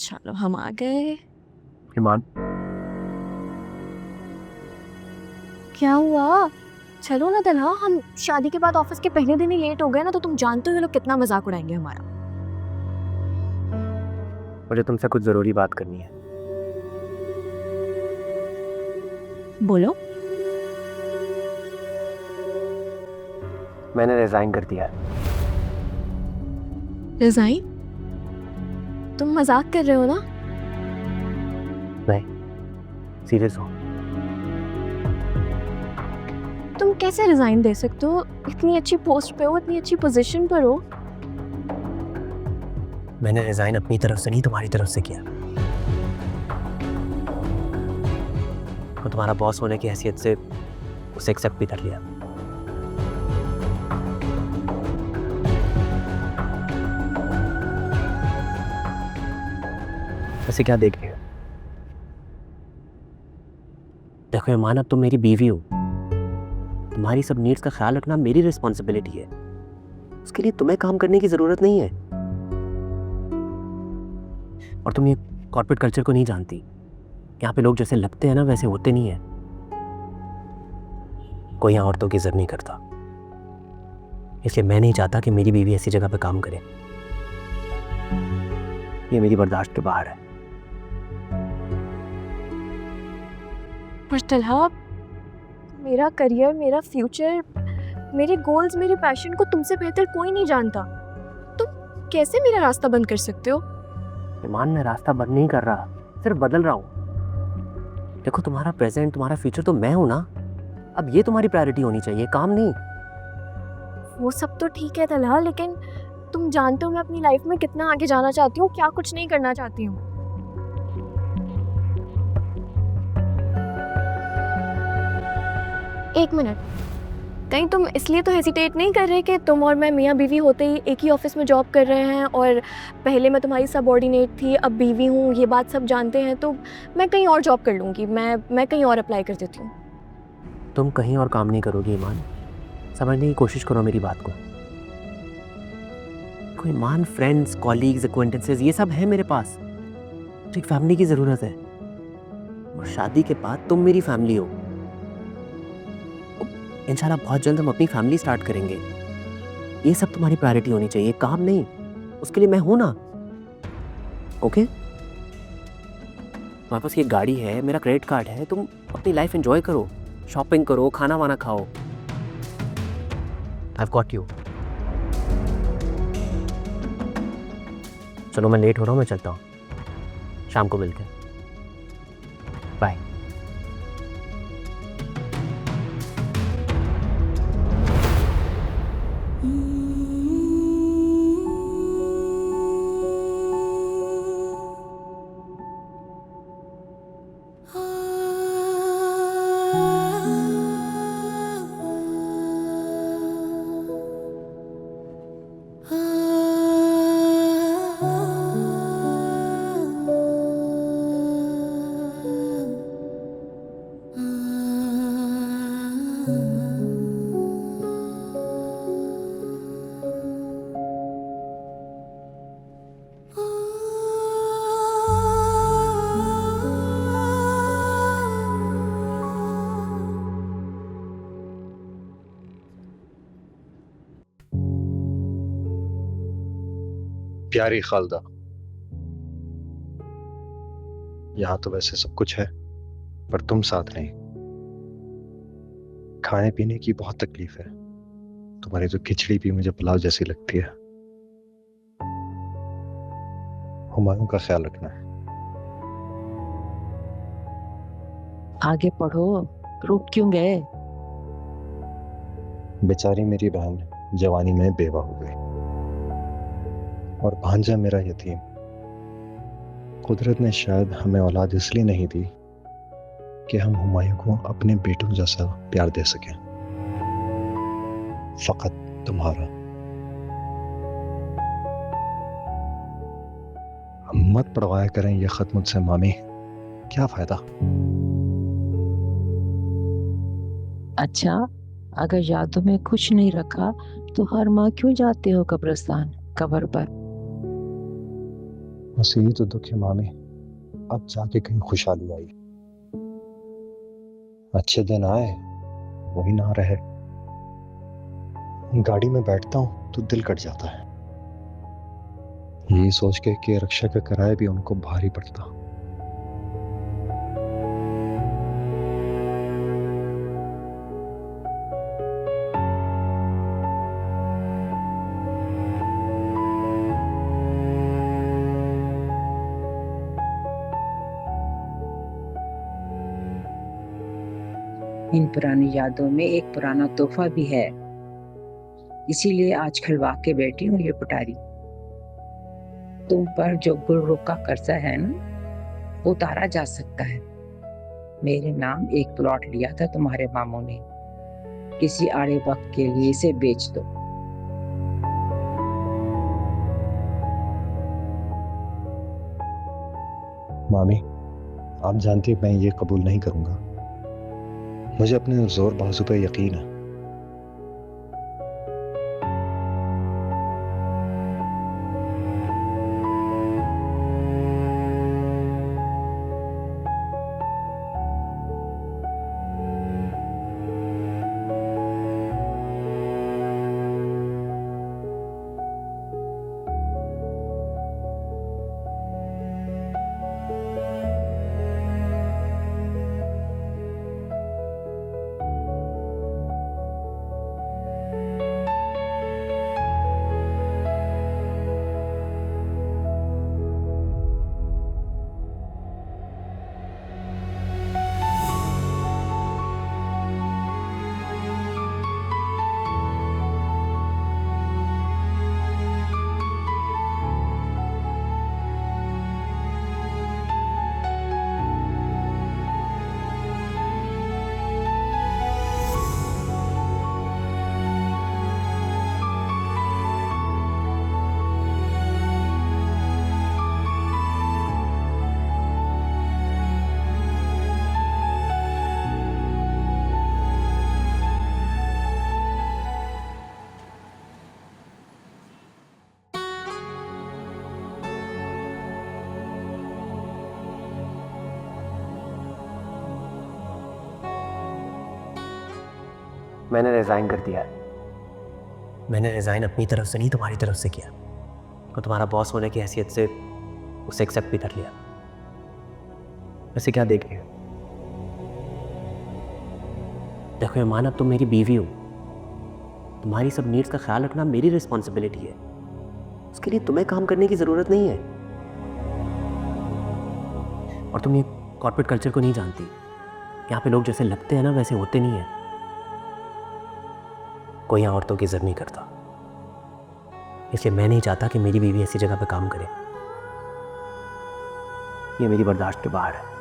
चलो हम आ गए। ईमान, क्या हुआ? चलो ना तन्हा, हम शादी के बाद ऑफिस के पहले दिन ही लेट हो गए ना, तो तुम जानते हो ये लोग कितना मजाक उड़ाएंगे हमारा। मुझे तुमसे कुछ जरूरी बात करनी है। बोलो। मैंने रिजाइन कर दिया है। रिजाइन? तुम मजाक कर रहे हो ना? नहीं, सीरियस हो। तुम कैसे रिजाइन दे सकते हो? इतनी अच्छी पोस्ट पे हो, इतनी अच्छी पोजीशन पर हो। मैंने रिजाइन अपनी तरफ से नहीं, तुम्हारी तरफ से किया। और तुम्हारा बॉस होने की हैसियत से उसे एक्सेप्ट भी कर लिया। वैसे क्या देख रही हो? देखो ईमान, अब तुम मेरी बीवी हो। तुम्हारी सब नीड्स का ख्याल रखना मेरी रिस्पॉन्सिबिलिटी है। उसके लिए तुम्हें काम करने की जरूरत नहीं है। और तुम ये कॉर्पोरेट कल्चर को नहीं जानती। यहाँ पे लोग जैसे लगते हैं ना, वैसे होते नहीं है। कोई यहाँ औरतों की इज्जत नहीं करता। इसलिए मैं नहीं चाहता कि मेरी बीवी ऐसी जगह पे काम करे। ये मेरी बर्दाश्त के बाहर है। पर तन्हा, मेरा करियर, मेरा फ्यूचर, मेरे गोल्स, मेरे पैशन को तुमसे बेहतर कोई नहीं जानता। तुम कैसे मेरा रास्ता बंद कर सकते हो? ईमान, मैं रास्ता बंद नहीं कर रहा, सिर्फ बदल रहा हूँ। देखो, तुम्हारा प्रेजेंट, तुम्हारा फ्यूचर तो मैं हूं ना। अब ये तुम्हारी प्रायोरिटी होनी चाहिए, काम नहीं। वो सब तो ठीक है तन्हा, लेकिन तुम जानते हो मैं अपनी लाइफ में कितना आगे जाना चाहती हूँ, क्या कुछ नहीं करना चाहती हूँ। एक मिनट, कहीं तुम इसलिए तो हेसिटेट नहीं कर रहे कि तुम और मैं मियाँ बीवी होते ही एक ही ऑफिस में जॉब कर रहे हैं, और पहले मैं तुम्हारी सबऑर्डिनेट थी, अब बीवी हूँ, ये बात सब जानते हैं, तो मैं कहीं और जॉब कर लूँगी, मैं कहीं और अप्लाई कर देती हूँ। तुम कहीं और काम नहीं करोगी ईमान। समझने की कोशिश करो मेरी बात को। कोई ईमान, फ्रेंड्स, कॉलीग्स, एक्वेंटेंसेस, ये सब है मेरे पास। तो एक फैमिली की जरूरत है। और शादी के बाद तुम मेरी फैमिली हो। इंशाल्लाह बहुत जल्द हम अपनी फैमिली स्टार्ट करेंगे। ये सब तुम्हारी प्रायोरिटी होनी चाहिए, काम नहीं। उसके लिए मैं हूं ना। ओके? तुम्हारे पास ये गाड़ी है, मेरा क्रेडिट कार्ड है, तुम अपनी लाइफ एंजॉय करो, शॉपिंग करो, खाना वाना खाओ। I've got you. चलो, मैं लेट हो रहा हूँ, मैं चलता हूँ। शाम को मिलते हैं। बाय। प्यारी खालदा, यहाँ तो वैसे सब कुछ है, पर तुम साथ नहीं। खाने पीने की बहुत तकलीफ है। तुम्हारी तो खिचड़ी भी मुझे पुलाव जैसी लगती है। हुमायूं का ख्याल रखना है। आगे पढ़ो, रुक क्यों गए? बेचारी मेरी बहन जवानी में बेवा हो गई, और भांजा मेरा यतीम। कुदरत ने शायद हमें औलाद इसलिए नहीं दी कि हम हुमायूं को अपने बेटों जैसा प्यार दे सकें। फकत तुम्हारा। मत पढ़वाया करें ये खत मुझसे मामी, क्या फायदा। अच्छा, अगर यादों में कुछ नहीं रखा तो हर माह क्यों जाते हो कब्रिस्तान, कब्र पर? बस यही तो दुख है मामी, अब जाके कहीं खुशहाली आई। अच्छे दिन आए, वही ना रहे। गाड़ी में बैठता हूँ तो दिल कट जाता है, यही सोच के कि रक्षा का किराया भी उनको भारी पड़ता। इन पुरानी यादों में एक पुराना तोहफा भी है, इसीलिए आज खिलवा के बैठी हूँ ये पुटारी। तुम पर जो गुलरुख का कर्जा है ना, वो उतारा जा सकता है। मेरे नाम एक प्लॉट लिया था तुम्हारे मामू ने, किसी आड़े वक्त के लिए इसे बेच दो। मामी, आप जानती हैं मैं ये कबूल नहीं करूंगा। मुझे अपने जोर बाजू पे यकीन है। मैंने रिज़ाइन कर दिया। मैंने रिज़ाइन अपनी तरफ से नहीं, तुम्हारी तरफ से किया। और तुम्हारा बॉस होने की हैसियत से उसे एक्सेप्ट भी कर लिया। वैसे क्या देख रही हो? देखो ईमान, अब तुम मेरी बीवी हो। तुम्हारी सब नीड्स का ख्याल रखना मेरी रिस्पॉन्सिबिलिटी है। उसके लिए तुम्हें काम करने की ज़रूरत नहीं है। और तुम ये कॉर्पोरेट कल्चर को नहीं जानती। यहाँ पे लोग जैसे लगते हैं ना, वैसे होते नहीं है। कोई यहाँ औरतों की इज्जत नहीं करता। इसलिए मैं नहीं चाहता कि मेरी बीवी ऐसी जगह पे काम करे। ये मेरी बर्दाश्त के बाहर है।